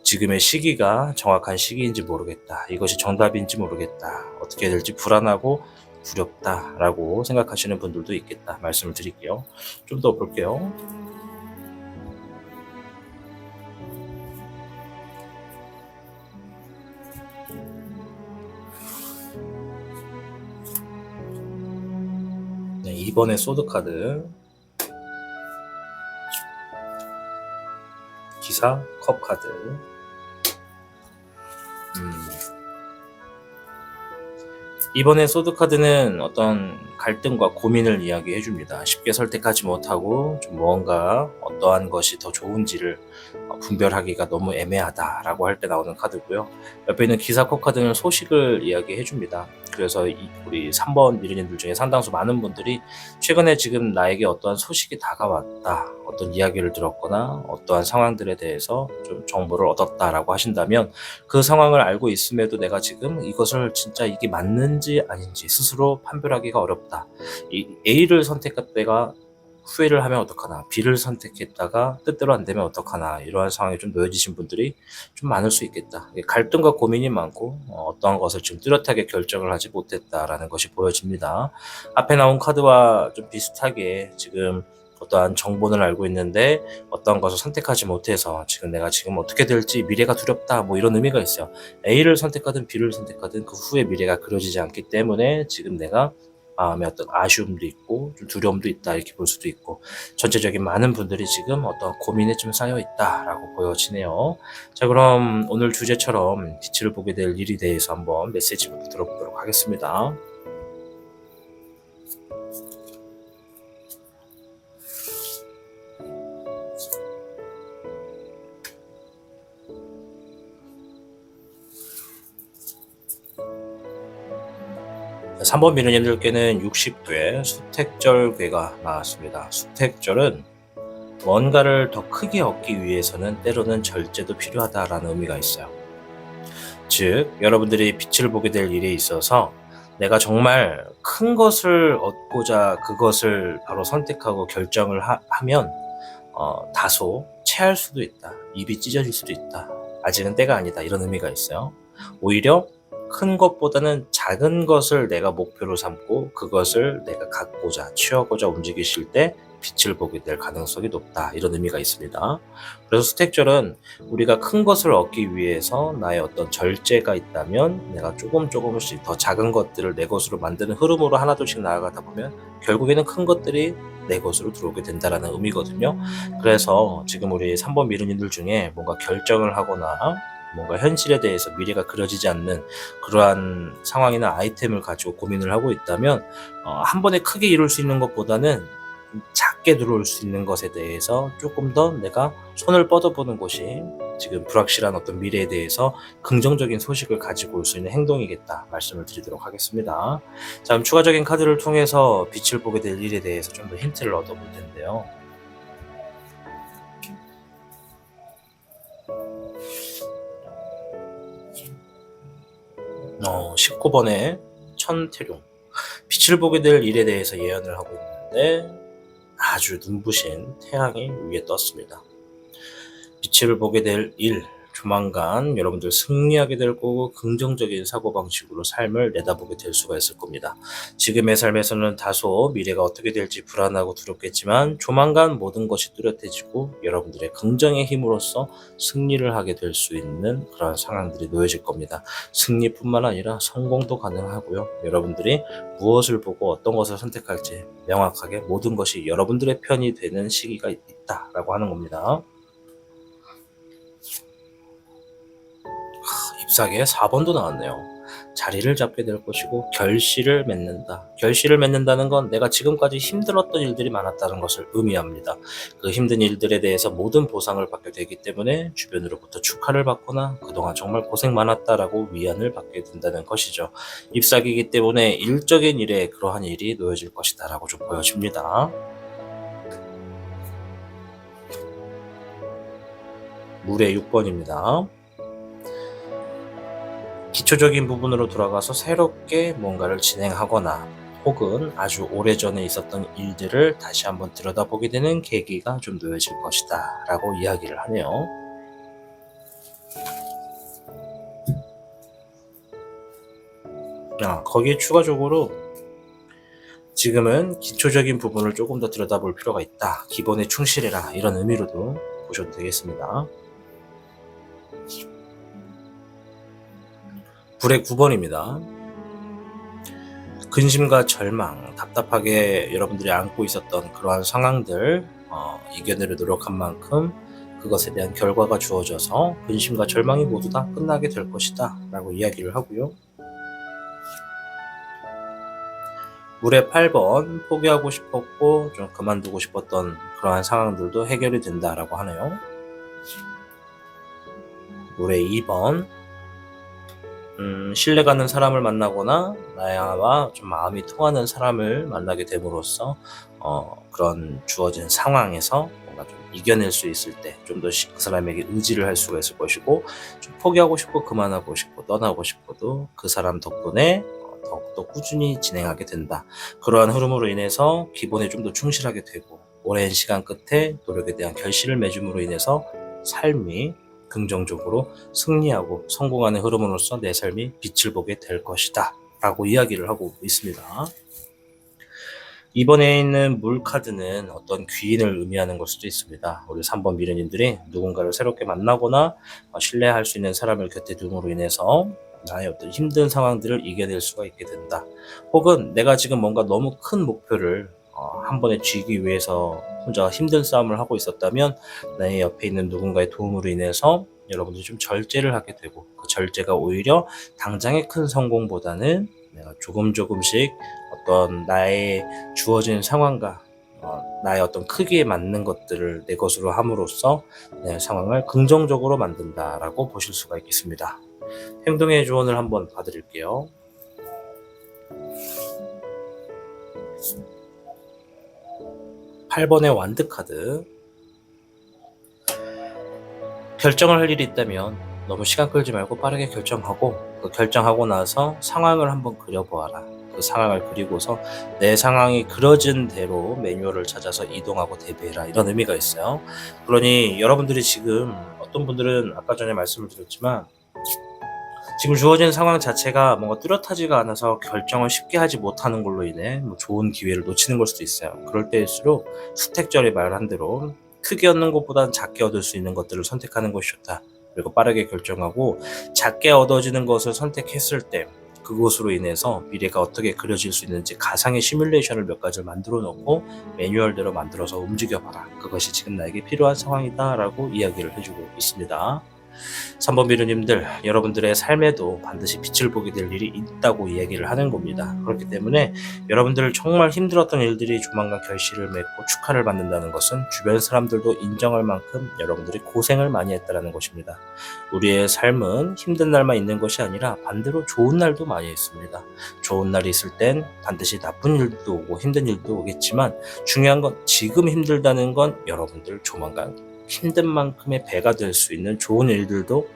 지금의 시기가 정확한 시기인지 모르겠다, 이것이 정답인지 모르겠다, 어떻게 해야 될지 불안하고 두렵다라고 생각하시는 분들도 있겠다 말씀을 드릴게요. 좀 더 볼게요. 네, 2번의 소드카드, 기사 컵카드, 이번에 소드카드는 어떤 갈등과 고민을 이야기해 줍니다. 쉽게 선택하지 못하고 좀 뭔가 어떠한 것이 더 좋은지를 분별하기가 너무 애매하다라고 할 때 나오는 카드고요. 옆에 있는 기사컵 카드는 소식을 이야기해 줍니다. 그래서 우리 3번 미르님들 중에 상당수 많은 분들이 최근에 지금 나에게 어떠한 소식이 다가왔다, 어떤 이야기를 들었거나 어떠한 상황들에 대해서 좀 정보를 얻었다라고 하신다면 그 상황을 알고 있음에도 내가 지금 이것을 진짜 이게 맞는지 아닌지 스스로 판별하기가 어렵다. 이 A를 선택했다가 후회를 하면 어떡하나, B를 선택했다가 뜻대로 안 되면 어떡하나, 이러한 상황에 좀 놓여지신 분들이 좀 많을 수 있겠다. 갈등과 고민이 많고 어떠한 것을 지금 뚜렷하게 결정을 하지 못했다라는 것이 보여집니다. 앞에 나온 카드와 좀 비슷하게 지금 어떠한 정보는 알고 있는데 어떤 것을 선택하지 못해서 지금 내가 지금 어떻게 될지 미래가 두렵다, 뭐 이런 의미가 있어요. A를 선택하든 B를 선택하든 그 후에 미래가 그려지지 않기 때문에 지금 내가 마음에 어떤 아쉬움도 있고 좀 두려움도 있다, 이렇게 볼 수도 있고 전체적인 많은 분들이 지금 어떤 고민에 좀 쌓여 있다라고 보여지네요. 자, 그럼 오늘 주제처럼 빛을 보게 될 일에 대해서 한번 메시지부터 들어보도록 하겠습니다. 3번 미르님들께는 60회 수택절괴가 나왔습니다. 수택절은 뭔가를 더 크게 얻기 위해서는 때로는 절제도 필요하다라는 의미가 있어요. 즉, 여러분들이 빛을 보게 될 일에 있어서 내가 정말 큰 것을 얻고자 그것을 바로 선택하고 결정을 하면 다소 체할 수도 있다, 입이 찢어질 수도 있다, 아직은 때가 아니다, 이런 의미가 있어요. 오히려 큰 것보다는 작은 것을 내가 목표로 삼고 그것을 내가 갖고자 취하고자 움직이실 때 빛을 보게 될 가능성이 높다, 이런 의미가 있습니다. 그래서 수택절은 우리가 큰 것을 얻기 위해서 나의 어떤 절제가 있다면 내가 조금씩 더 작은 것들을 내 것으로 만드는 흐름으로 하나둘씩 나아가다 보면 결국에는 큰 것들이 내 것으로 들어오게 된다라는 의미거든요. 그래서 지금 우리 3번 미르님들 중에 뭔가 결정을 하거나 뭔가 현실에 대해서 미래가 그려지지 않는 그러한 상황이나 아이템을 가지고 고민을 하고 있다면 한 번에 크게 이룰 수 있는 것보다는 작게 들어올 수 있는 것에 대해서 조금 더 내가 손을 뻗어보는 것이 지금 불확실한 어떤 미래에 대해서 긍정적인 소식을 가지고 올 수 있는 행동이겠다 말씀을 드리도록 하겠습니다. 자, 그럼 추가적인 카드를 통해서 빛을 보게 될 일에 대해서 좀 더 힌트를 얻어볼 텐데요. 19번의 천태룡, 빛을 보게 될 일에 대해서 예언을 하고 있는데 아주 눈부신 태양이 위에 떴습니다. 빛을 보게 될 일, 조만간 여러분들 승리하게 될 거고 긍정적인 사고방식으로 삶을 내다보게 될 수가 있을 겁니다. 지금의 삶에서는 다소 미래가 어떻게 될지 불안하고 두렵겠지만 조만간 모든 것이 뚜렷해지고 여러분들의 긍정의 힘으로써 승리를 하게 될 수 있는 그런 상황들이 놓여질 겁니다. 승리뿐만 아니라 성공도 가능하고요. 여러분들이 무엇을 보고 어떤 것을 선택할지 명확하게 모든 것이 여러분들의 편이 되는 시기가 있다라고 하는 겁니다. 잎사귀에 4번도 나왔네요. 자리를 잡게 될 것이고 결실을 맺는다. 결실을 맺는다는 건 내가 지금까지 힘들었던 일들이 많았다는 것을 의미합니다. 그 힘든 일들에 대해서 모든 보상을 받게 되기 때문에 주변으로부터 축하를 받거나 그동안 정말 고생 많았다라고 위안을 받게 된다는 것이죠. 잎사귀이기 때문에 일적인 일에 그러한 일이 놓여질 것이다 라고 좀 보여집니다. 물의 6번입니다. 기초적인 부분으로 돌아가서 새롭게 뭔가를 진행하거나 혹은 아주 오래전에 있었던 일들을 다시 한번 들여다보게 되는 계기가 좀 놓여질 것이다 라고 이야기를 하네요. 거기에 추가적으로 지금은 기초적인 부분을 조금 더 들여다볼 필요가 있다. 기본에 충실해라. 이런 의미로도 보셔도 되겠습니다. 불의 9번입니다. 근심과 절망, 답답하게 여러분들이 안고 있었던 그러한 상황들 이겨내려 노력한 만큼 그것에 대한 결과가 주어져서 근심과 절망이 모두 다 끝나게 될 것이다 라고 이야기를 하고요. 물의 8번, 포기하고 싶었고 좀 그만두고 싶었던 그러한 상황들도 해결이 된다라고 하네요. 물의 2번, 신뢰가는 사람을 만나거나 나와 좀 마음이 통하는 사람을 만나게 됨으로써 그런 주어진 상황에서 뭔가 좀 이겨낼 수 있을 때 좀 더 그 사람에게 의지를 할 수가 있을 것이고, 좀 포기하고 싶고 그만하고 싶고 떠나고 싶어도 그 사람 덕분에 더욱더 꾸준히 진행하게 된다. 그러한 흐름으로 인해서 기본에 좀 더 충실하게 되고 오랜 시간 끝에 노력에 대한 결실을 맺음으로 인해서 삶이 긍정적으로 승리하고 성공하는 흐름으로써 내 삶이 빛을 보게 될 것이다 라고 이야기를 하고 있습니다. 이번에 있는 물 카드는 어떤 귀인을 의미하는 걸 수도 있습니다. 우리 3번 미련님들이 누군가를 새롭게 만나거나 신뢰할 수 있는 사람을 곁에 둠으로 인해서 나의 어떤 힘든 상황들을 이겨낼 수가 있게 된다. 혹은 내가 지금 뭔가 너무 큰 목표를 한 번에 쥐기 위해서 혼자 힘든 싸움을 하고 있었다면 나의 옆에 있는 누군가의 도움으로 인해서 여러분들이 좀 절제를 하게 되고, 그 절제가 오히려 당장의 큰 성공보다는 내가 조금씩 어떤 나의 주어진 상황과 나의 어떤 크기에 맞는 것들을 내 것으로 함으로써 내 상황을 긍정적으로 만든다라고 보실 수가 있겠습니다. 행동의 조언을 한번 봐드릴게요. (8번의) 완드 카드. 결정을 할 일이 있다면 너무 시간 끌지 말고 빠르게 결정하고, 그 결정하고 나서 상황을 한번 그려보아라. 그 상황을 그리고서 내 상황이 그려진 대로 매뉴얼을 찾아서 이동하고 대비해라. 이런 의미가 있어요. 그러니 여러분들이 지금 어떤 분들은 아까 전에 말씀을 드렸지만 지금 주어진 상황 자체가 뭔가 뚜렷하지가 않아서 결정을 쉽게 하지 못하는 걸로 인해 좋은 기회를 놓치는 걸 수도 있어요. 그럴 때일수록 수택절이 말한 대로 크게 얻는 것보다는 작게 얻을 수 있는 것들을 선택하는 것이 좋다. 그리고 빠르게 결정하고 작게 얻어지는 것을 선택했을 때 그것으로 인해서 미래가 어떻게 그려질 수 있는지 가상의 시뮬레이션을 몇 가지를 만들어 놓고 매뉴얼대로 만들어서 움직여봐라. 그것이 지금 나에게 필요한 상황이다 라고 이야기를 해주고 있습니다. 3번 미루님들, 여러분들의 삶에도 반드시 빛을 보게 될 일이 있다고 이야기를 하는 겁니다. 그렇기 때문에 여러분들 정말 힘들었던 일들이 조만간 결실을 맺고 축하를 받는다는 것은 주변 사람들도 인정할 만큼 여러분들이 고생을 많이 했다는 것입니다. 우리의 삶은 힘든 날만 있는 것이 아니라 반대로 좋은 날도 많이 있습니다. 좋은 날이 있을 땐 반드시 나쁜 일도 오고 힘든 일도 오겠지만 중요한 건 지금 힘들다는 건 여러분들 조만간 힘든 만큼의 배가 될 수 있는 좋은 일들도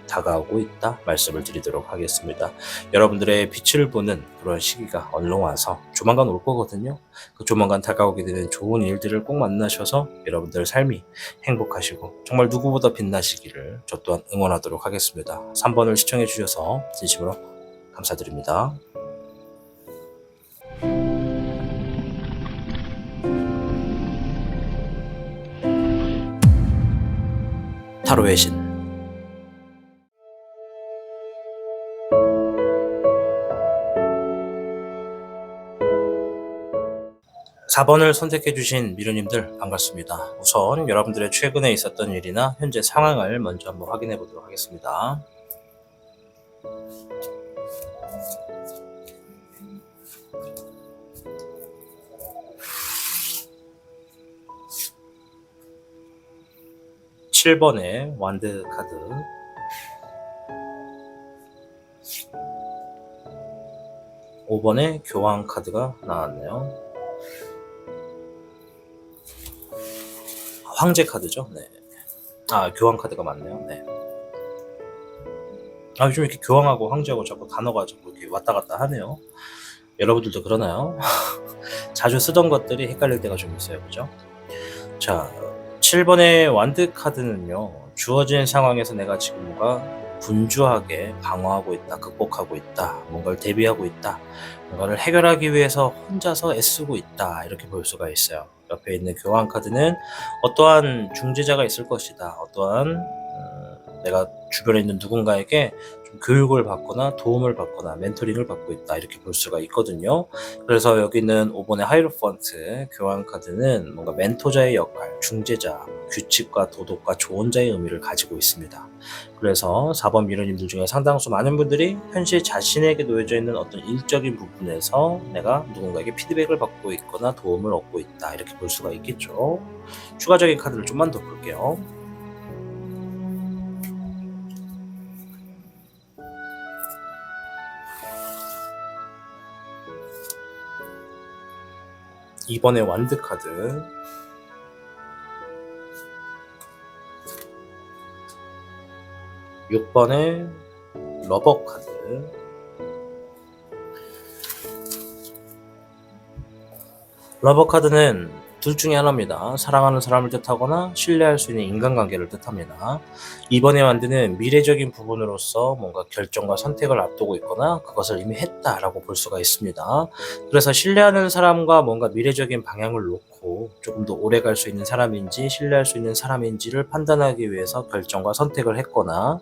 다가오고 있다 말씀을 드리도록 하겠습니다. 여러분들의 빛을 보는 그런 시기가 얼른 와서 조만간 올 거거든요. 그 조만간 다가오게 되는 좋은 일들을 꼭 만나셔서 여러분들 삶이 행복하시고 정말 누구보다 빛나시기를 저 또한 응원하도록 하겠습니다. 3번을 시청해 주셔서 진심으로 감사드립니다. 타로의 신 4번을 선택해 주신 미르님들 반갑습니다. 우선 여러분들의 최근에 있었던 일이나 현재 상황을 먼저 한번 확인해 보도록 하겠습니다. (7번의) 완드 카드, 5번의 교황 카드가 나왔네요. 황제 카드죠. 네. 교황 카드가 맞네요. 네. 요즘 이렇게 교황하고 황제하고 자꾸 단어가 자꾸 이렇게 왔다 갔다 하네요. 여러분들도 그러나요? 자주 쓰던 것들이 헷갈릴 때가 좀 있어요. 그죠? 자, 7번의 완드 카드는요, 주어진 상황에서 내가 지금 뭔가 분주하게 방어하고 있다, 극복하고 있다, 뭔가를 대비하고 있다, 뭔가를 해결하기 위해서 혼자서 애쓰고 있다, 이렇게 볼 수가 있어요. 옆에 있는 교황 카드는 어떠한 중재자가 있을 것이다, 어떠한 내가 주변에 있는 누군가에게 좀 교육을 받거나 도움을 받거나 멘토링을 받고 있다, 이렇게 볼 수가 있거든요. 그래서 여기는 5번의 하이로펀트 교황 카드는 뭔가 멘토자의 역할, 중재자, 규칙과 도덕과 조언자의 의미를 가지고 있습니다. 그래서 4번 미러님들 중에 상당수 많은 분들이 현실 자신에게 놓여져 있는 어떤 일적인 부분에서 내가 누군가에게 피드백을 받고 있거나 도움을 얻고 있다, 이렇게 볼 수가 있겠죠. 추가적인 카드를 좀만 더 볼게요. 2번의 완드 카드, 6번의 러버 카드, 러버 카드는 둘 중에 하나입니다. 사랑하는 사람을 뜻하거나 신뢰할 수 있는 인간관계를 뜻합니다. 2번의 완드는 미래적인 부분으로서 뭔가 결정과 선택을 앞두고 있거나 그것을 이미 했다라고 볼 수가 있습니다. 그래서 신뢰하는 사람과 뭔가 미래적인 방향을 놓고 조금 더 오래 갈 수 있는 사람인지 신뢰할 수 있는 사람인지를 판단하기 위해서 결정과 선택을 했거나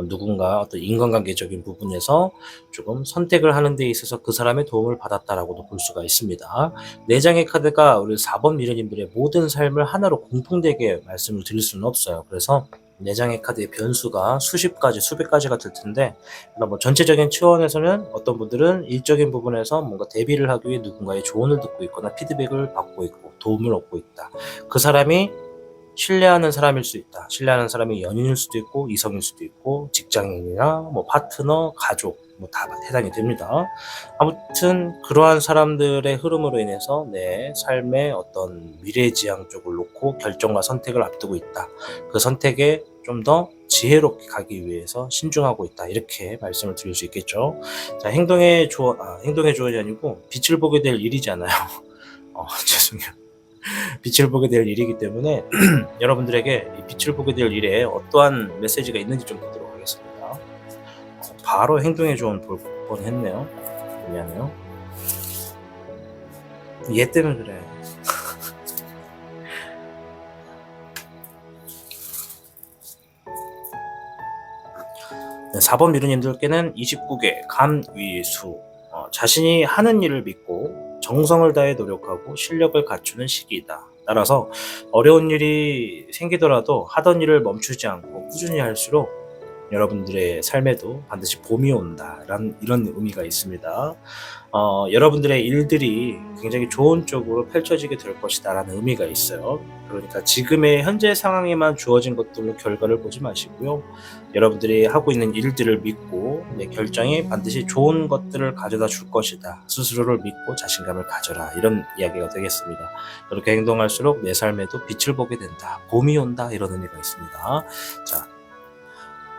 누군가 어떤 인간관계적인 부분에서 조금 선택을 하는 데 있어서 그 사람의 도움을 받았다라고도 볼 수가 있습니다. 4장의 카드가 우리 4번 미르님들의 모든 삶을 하나로 공통되게 말씀을 드릴 수는 없어요. 그래서 4장의 카드의 변수가 수십 가지, 수백 가지가 될 텐데, 뭐 전체적인 차원에서는 어떤 분들은 일적인 부분에서 뭔가 대비를 하기 위해 누군가의 조언을 듣고 있거나 피드백을 받고 있고 도움을 얻고 있다. 그 사람이 신뢰하는 사람일 수 있다. 신뢰하는 사람이 연인일 수도 있고 이성일 수도 있고 직장인이나 뭐 파트너, 가족 다 해당이 됩니다. 아무튼 그러한 사람들의 흐름으로 인해서 내 삶의 어떤 미래지향 쪽을 놓고 결정과 선택을 앞두고 있다. 그 선택에 좀 더 지혜롭게 가기 위해서 신중하고 있다. 이렇게 말씀을 드릴 수 있겠죠. 자, 행동의 조언이 아니고 빛을 보게 될 일이잖아요. 죄송해요. 빛을 보게 될 일이기 때문에 여러분들에게 이 빛을 보게 될 일에 어떠한 메시지가 있는지 좀 보도록 하겠습니다. 바로 행동의 조언 볼 뻔했네요. 미안해요. 얘 때문에 그래. 4번 미르님들께는 29개 감위수, 자신이 하는 일을 믿고 정성을 다해 노력하고 실력을 갖추는 시기이다. 따라서 어려운 일이 생기더라도 하던 일을 멈추지 않고 꾸준히 할수록 여러분들의 삶에도 반드시 봄이 온다, 이런 의미가 있습니다. 여러분들의 일들이 굉장히 좋은 쪽으로 펼쳐지게 될 것이다 라는 의미가 있어요. 그러니까 지금의 현재 상황에만 주어진 것들로 결과를 보지 마시고요, 여러분들이 하고 있는 일들을 믿고 내 결정이 반드시 좋은 것들을 가져다 줄 것이다, 스스로를 믿고 자신감을 가져라, 이런 이야기가 되겠습니다. 그렇게 행동할수록 내 삶에도 빛을 보게 된다, 봄이 온다, 이런 의미가 있습니다. 자,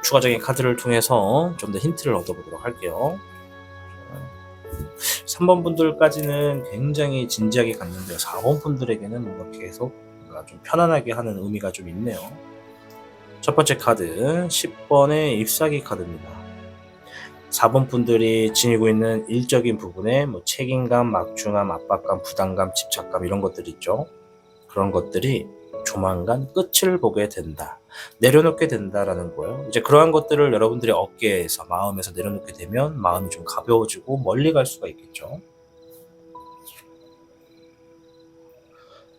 추가적인 카드를 통해서 좀 더 힌트를 얻어보도록 할게요. 3번 분들까지는 굉장히 진지하게 갔는데요. 4번 분들에게는 뭔가 계속 뭔가 좀 편안하게 하는 의미가 좀 있네요. 첫 번째 카드 10번의 잎사귀 카드입니다. 4번 분들이 지니고 있는 일적인 부분에 뭐 책임감, 막중함, 압박감, 부담감, 집착감 이런 것들 있죠. 그런 것들이 조만간 끝을 보게 된다. 내려놓게 된다라는 거예요. 이제 그러한 것들을 여러분들이 어깨에서, 마음에서 내려놓게 되면 마음이 좀 가벼워지고 멀리 갈 수가 있겠죠.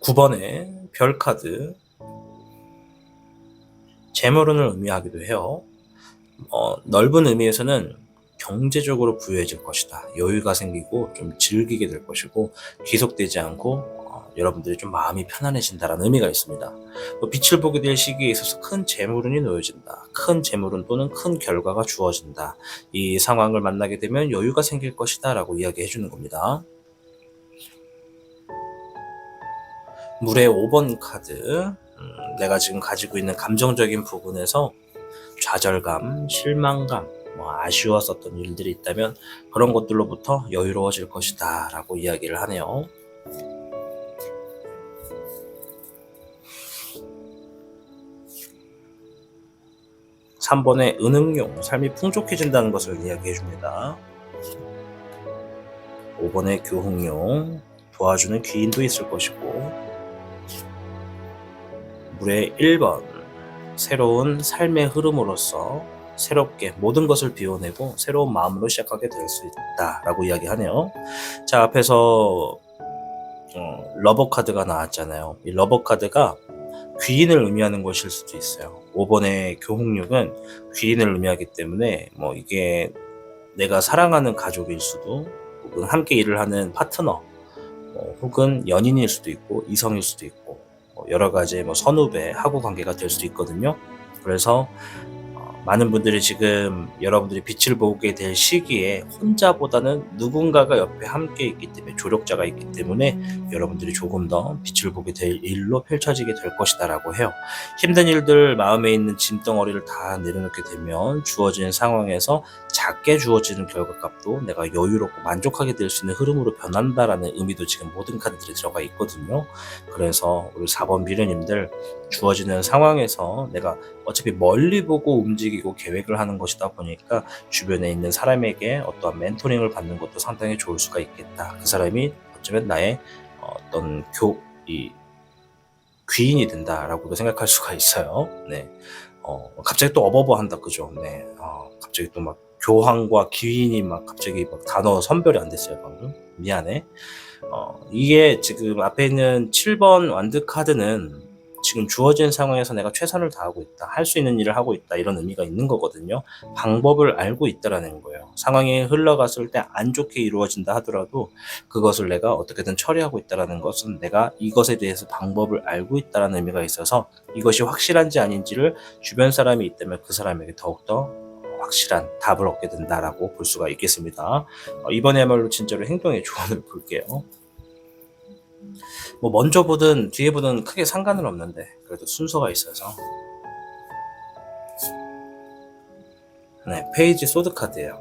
9번의 별 카드. 재물운을 의미하기도 해요. 넓은 의미에서는 경제적으로 부유해질 것이다. 여유가 생기고 좀 즐기게 될 것이고 귀속되지 않고 여러분들이 좀 마음이 편안해진다는 의미가 있습니다. 빛을 보게 될 시기에 있어서 큰 재물운이 놓여진다. 큰 재물운 또는 큰 결과가 주어진다. 이 상황을 만나게 되면 여유가 생길 것이다 라고 이야기해 주는 겁니다. 물의 5번 카드. 내가 지금 가지고 있는 감정적인 부분에서 좌절감, 실망감, 아쉬웠었던 일들이 있다면 그런 것들로부터 여유로워질 것이다 라고 이야기를 하네요. (3번의) 은흥용, 삶이 풍족해진다는 것을 이야기해 줍니다. (5번의) 교흥용, 도와주는 귀인도 있을 것이고, 물의 1번 새로운 삶의 흐름으로서 새롭게 모든 것을 비워내고 새로운 마음으로 시작하게 될 수 있다 라고 이야기하네요. 자, 앞에서 러버 카드가 나왔잖아요. 이 러버 카드가 귀인을 의미하는 것일 수도 있어요. 5번의 교홍육은 귀인을 의미하기 때문에 이게 내가 사랑하는 가족일 수도, 혹은 함께 일을 하는 파트너, 혹은 연인일 수도 있고 이성일 수도 있고 여러 가지 선후배, 하구 관계가 될 수도 있거든요. 그래서 많은 분들이 지금 여러분들이 빛을 보게 될 시기에 혼자보다는 누군가가 옆에 함께 있기 때문에, 조력자가 있기 때문에 여러분들이 조금 더 빛을 보게 될 일로 펼쳐지게 될 것이다 라고 해요. 힘든 일들, 마음에 있는 짐덩어리를 다 내려놓게 되면 주어진 상황에서 작게 주어지는 결과값도 내가 여유롭고 만족하게 될 수 있는 흐름으로 변한다라는 의미도 지금 모든 카드들이 들어가 있거든요. 그래서 우리 4번 미래님들, 주어지는 상황에서 내가 어차피 멀리 보고 움직이고 계획을 하는 것이다 보니까 주변에 있는 사람에게 어떠한 멘토링을 받는 것도 상당히 좋을 수가 있겠다. 그 사람이 어쩌면 나의 어떤 귀인이 된다라고도 생각할 수가 있어요. 네. 갑자기 또 어버버한다, 그죠? 네. 갑자기 또 교황과 귀인이 갑자기 단어 선별이 안 됐어요, 방금. 미안해. 이게 지금 앞에 있는 7번 완드 카드는 지금 주어진 상황에서 내가 최선을 다하고 있다, 할 수 있는 일을 하고 있다, 이런 의미가 있는 거거든요. 방법을 알고 있다라는 거예요. 상황이 흘러갔을 때 안 좋게 이루어진다 하더라도 그것을 내가 어떻게든 처리하고 있다라는 것은 내가 이것에 대해서 방법을 알고 있다라는 의미가 있어서 이것이 확실한지 아닌지를 주변 사람이 있다면 그 사람에게 더욱더 확실한 답을 얻게 된다라고 볼 수가 있겠습니다. 이번에야말로 진짜로 행동의 조언을 볼게요. 먼저 보든 뒤에 보든 크게 상관은 없는데 그래도 순서가 있어서. 네, 페이지 소드 카드예요.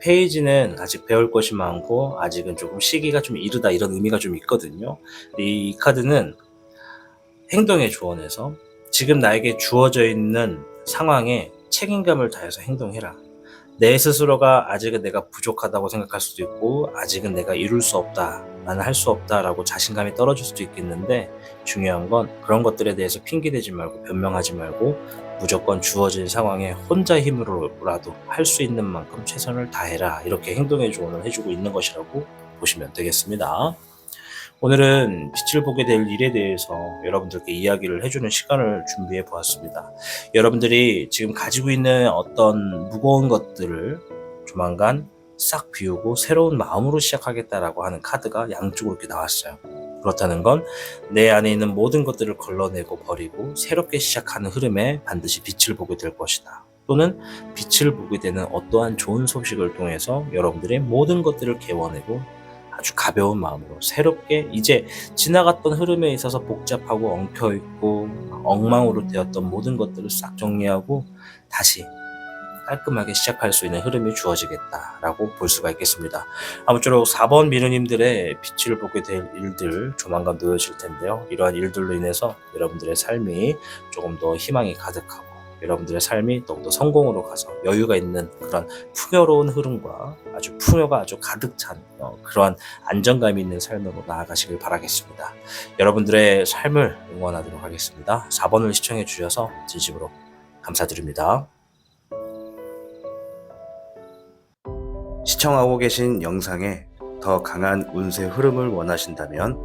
페이지는 아직 배울 것이 많고 아직은 조금 시기가 좀 이르다, 이런 의미가 좀 있거든요. 이 카드는 행동의 조언에서 지금 나에게 주어져 있는 상황에 책임감을 다해서 행동해라. 내 스스로가 아직은 내가 부족하다고 생각할 수도 있고 아직은 내가 이룰 수 없다, 나는 할 수 없다 라고 자신감이 떨어질 수도 있겠는데, 중요한 건 그런 것들에 대해서 핑계대지 말고 변명하지 말고 무조건 주어진 상황에 혼자 힘으로라도 할 수 있는 만큼 최선을 다해라, 이렇게 행동의 조언을 해주고 있는 것이라고 보시면 되겠습니다. 오늘은 빛을 보게 될 일에 대해서 여러분들께 이야기를 해주는 시간을 준비해 보았습니다. 여러분들이 지금 가지고 있는 어떤 무거운 것들을 조만간 싹 비우고 새로운 마음으로 시작하겠다라고 하는 카드가 양쪽으로 이렇게 나왔어요. 그렇다는 건 내 안에 있는 모든 것들을 걸러내고 버리고 새롭게 시작하는 흐름에 반드시 빛을 보게 될 것이다. 또는 빛을 보게 되는 어떠한 좋은 소식을 통해서 여러분들의 모든 것들을 개워내고 아주 가벼운 마음으로 새롭게 이제 지나갔던 흐름에 있어서 복잡하고 엉켜있고 엉망으로 되었던 모든 것들을 싹 정리하고 다시 깔끔하게 시작할 수 있는 흐름이 주어지겠다라고 볼 수가 있겠습니다. 아무쪼록 4번 미르님들의 빛을 보게 될 일들 조만간 놓여질 텐데요. 이러한 일들로 인해서 여러분들의 삶이 조금 더 희망이 가득하고 여러분들의 삶이 더욱더 성공으로 가서 여유가 있는 그런 풍요로운 흐름과 풍요가 아주 가득 찬 그러한 안정감이 있는 삶으로 나아가시길 바라겠습니다. 여러분들의 삶을 응원하도록 하겠습니다. 4번을 시청해 주셔서 진심으로 감사드립니다. 시청하고 계신 영상에 더 강한 운세 흐름을 원하신다면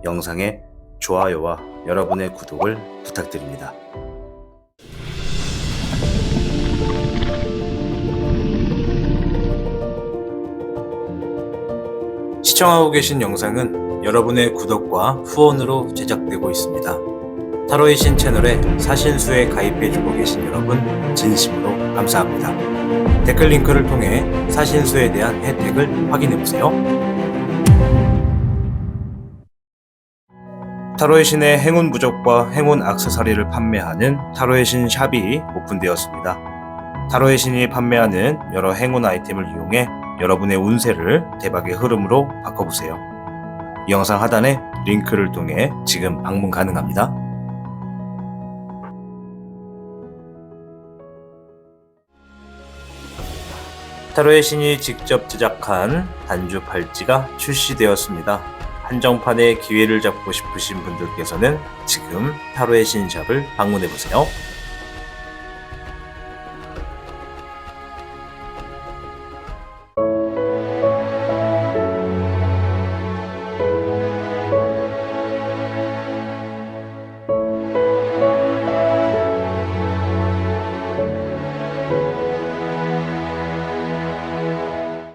영상의 좋아요와 여러분의 구독을 부탁드립니다. 시청하고 계신 영상은 여러분의 구독과 후원으로 제작되고 있습니다. 타로의 신 채널에 사신수에 가입해주고 계신 여러분 진심으로 감사합니다. 댓글 링크를 통해 사신수에 대한 혜택을 확인해보세요. 타로의 신의 행운 부적과 행운 액세서리를 판매하는 타로의 신 샵이 오픈되었습니다. 타로의 신이 판매하는 여러 행운 아이템을 이용해 여러분의 운세를 대박의 흐름으로 바꿔보세요. 이 영상 하단에 링크를 통해 지금 방문 가능합니다. 타로의 신이 직접 제작한 단주 팔찌가 출시되었습니다. 한정판의 기회를 잡고 싶으신 분들께서는 지금 타로의 신샵을 방문해보세요.